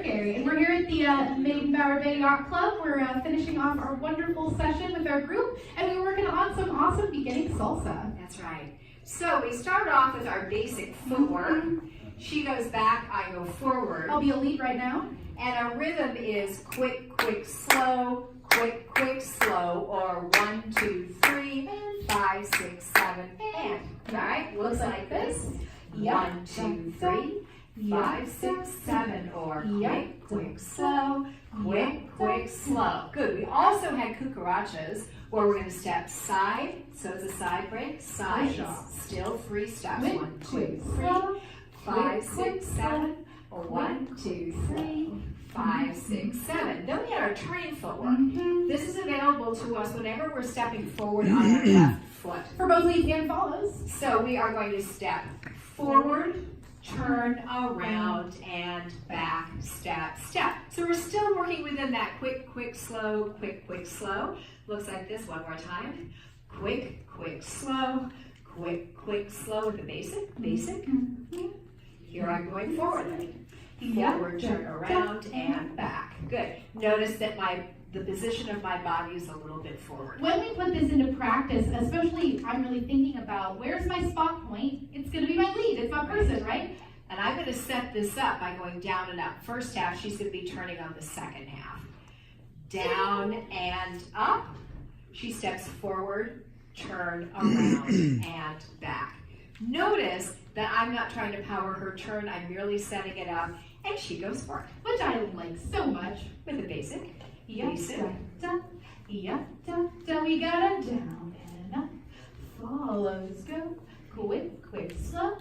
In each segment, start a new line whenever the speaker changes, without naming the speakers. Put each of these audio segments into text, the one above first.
Carey. And we're here at the MBYC Yacht Club. We're finishing off our wonderful session with our group, and we're working on some awesome beginning salsa.
That's right. So we started off with our basic footwork. She goes back, I go forward.
I'll be a lead right now.
And our rhythm is quick, quick, slow, quick, quick, slow, or 1, 2, 3, 5, 6, 7, and. All right, looks like this. 1, 2, 3, 5, 6, 7, or quick, quick, slow, quick, quick, slow. Good. We also had cucarachas where we're going to step side, so it's a side break, side, still 3 steps. 1, 2, 3, 5, 6, 7, or 1, 2, 3, 5, 6, 7. Then we had our turning footwork. This is available to us whenever we're stepping forward on our left foot.
For both leads and follows.
So we are going to step forward, turn around, and back, step, step. So we're still working within that quick, quick, slow, quick, quick, slow. Looks like this one more time. Quick, quick, slow, quick, quick, slow with the basic, basic. Here I'm going forward. Forward, turn around, and back. Good. Notice that the position of my body is a little bit forward.
When we put this into practice, especially I'm really thinking about where's my spot point, it's going to be my lead, it's my person, right?
And I'm going to set this up by going down and up. First half, she's going to be turning on the second half. Down and up. She steps forward, turn around, and back. Notice that I'm not trying to power her turn, I'm merely setting it up, and she goes for it.
Which I like so much.
With the basic.
Basic. Da, da, da, da. We got it down and up. Follows go. Quick, quick, slow.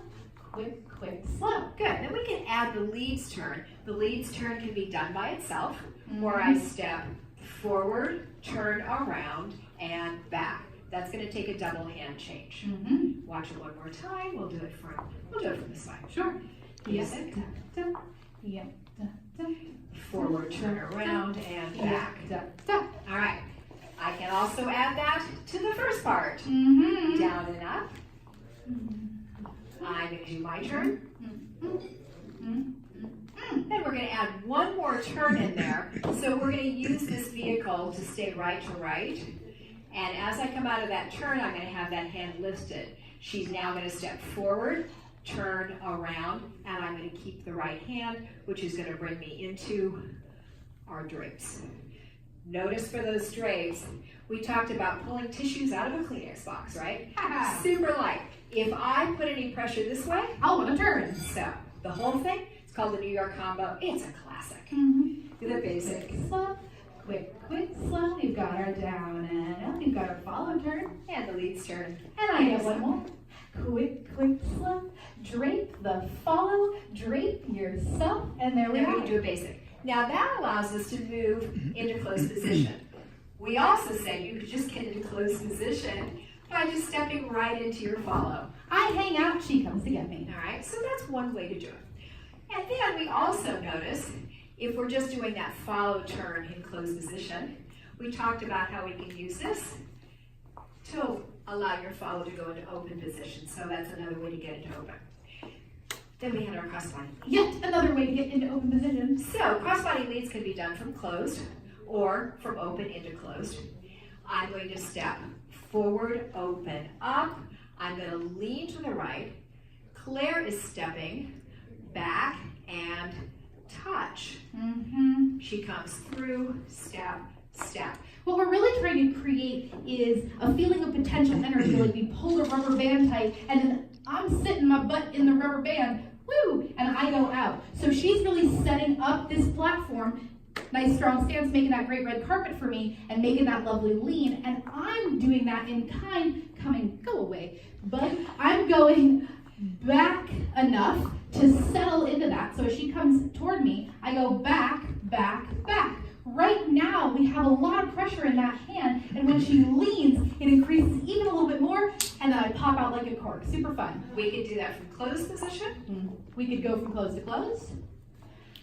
Quick, quick, slow.
Good. Then we can add the leads turn. The leads turn can be done by itself, where I step forward, turn around, and back. That's going to take a double hand change. Watch it one more time. We'll do it from this side.
Sure.
Basic.
Da, da, yeah, da, da.
Forward, turn around, and back.
Da, da.
All right. I can also add that to the first part. Down and up. I'm going to do my turn. Then we're going to add one more turn in there. So we're going to use this vehicle to stay right to right. And as I come out of that turn, I'm going to have that hand lifted. She's now going to step forward, turn around, and I'm going to keep the right hand, which is going to bring me into our drapes. Notice for those drapes, we talked about pulling tissues out of a Kleenex box, right? Super light. If I put any pressure this way,
I'll want to turn.
So the whole thing, it's called the New York combo. It's a classic. Do the basic.
Slow. Quick, quick, slow. We've got our down and up. We've got our follow turn.
And the leads turn.
And I get one more. Quick, quick, slow. Drape the follow. Drape yourself. And there we
Then
go.
we're going to do a basic. Now that allows us to move into closed position. We also said you could just get into closed position by just stepping right into your follow.
I hang out, she comes to get me.
All right, so that's one way to do it. And then we also notice, if we're just doing that follow turn in closed position, we talked about how we can use this to allow your follow to go into open position. So that's another way to get into open. Then we had our crossbody.
Yet another way to get into open position.
So crossbody leads can be done from closed or from open into closed. I'm going to step forward, open, up. I'm going to lean to the right. Claire is stepping back and touch. She comes through, step, step.
What we're really trying to create is a feeling of potential energy, like we pull the rubber band tight, and then I'm sitting my butt in the rubber band, woo, and I go out. So she's really setting up this platform, nice strong stance, making that great red carpet for me, and making that lovely lean, and I'm doing that in kind, go away, but I'm going back enough to settle into that. So as she comes toward me, I go back, back, back. Right now, we have a lot of pressure in that hand, and when she leans, it increases even a little bit more, and then I pop out like a cork. Super fun.
We could do that from closed position.
We could go from closed to closed.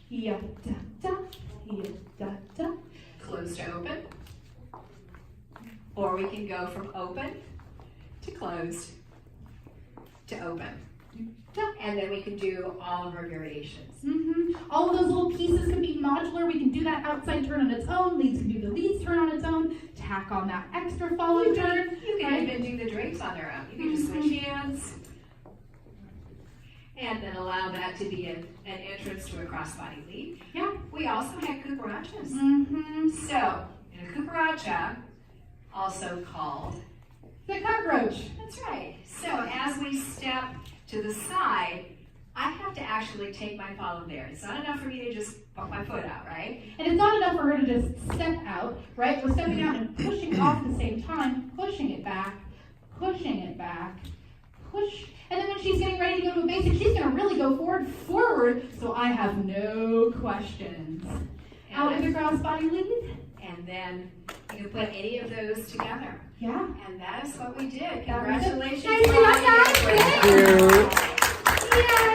Yeah, da, da, yeah, da, da.
Closed to open. Or we can go from open to closed to open. And then we can do all of our variations.
All of those little pieces can be modular. We can do that outside turn on its own. Leads can do the leads turn on its own. Tack on that extra follow turn.
You can even do the drapes on their own. You can just switch hands and then allow that to be an entrance to a crossbody lead.
Yeah.
We also had cucarachas.
Mm-hmm.
So, in a cucaracha, also called
the cockroach.
That's right. So as we step to the side, I have to actually take my follow there. It's not enough for me to just put my foot out, right?
And it's not enough for her to just step out, right? We're stepping out and pushing off at the same time, pushing it back, push. And then when she's getting ready to go to a basic, she's going to really go forward, so I have no questions. Out with your crossbody lead.
And then you can put any of those together.
Yeah.
And that is what we did.
That was it.
Congratulations.
Nice job, guys.
Thank you.
Yay.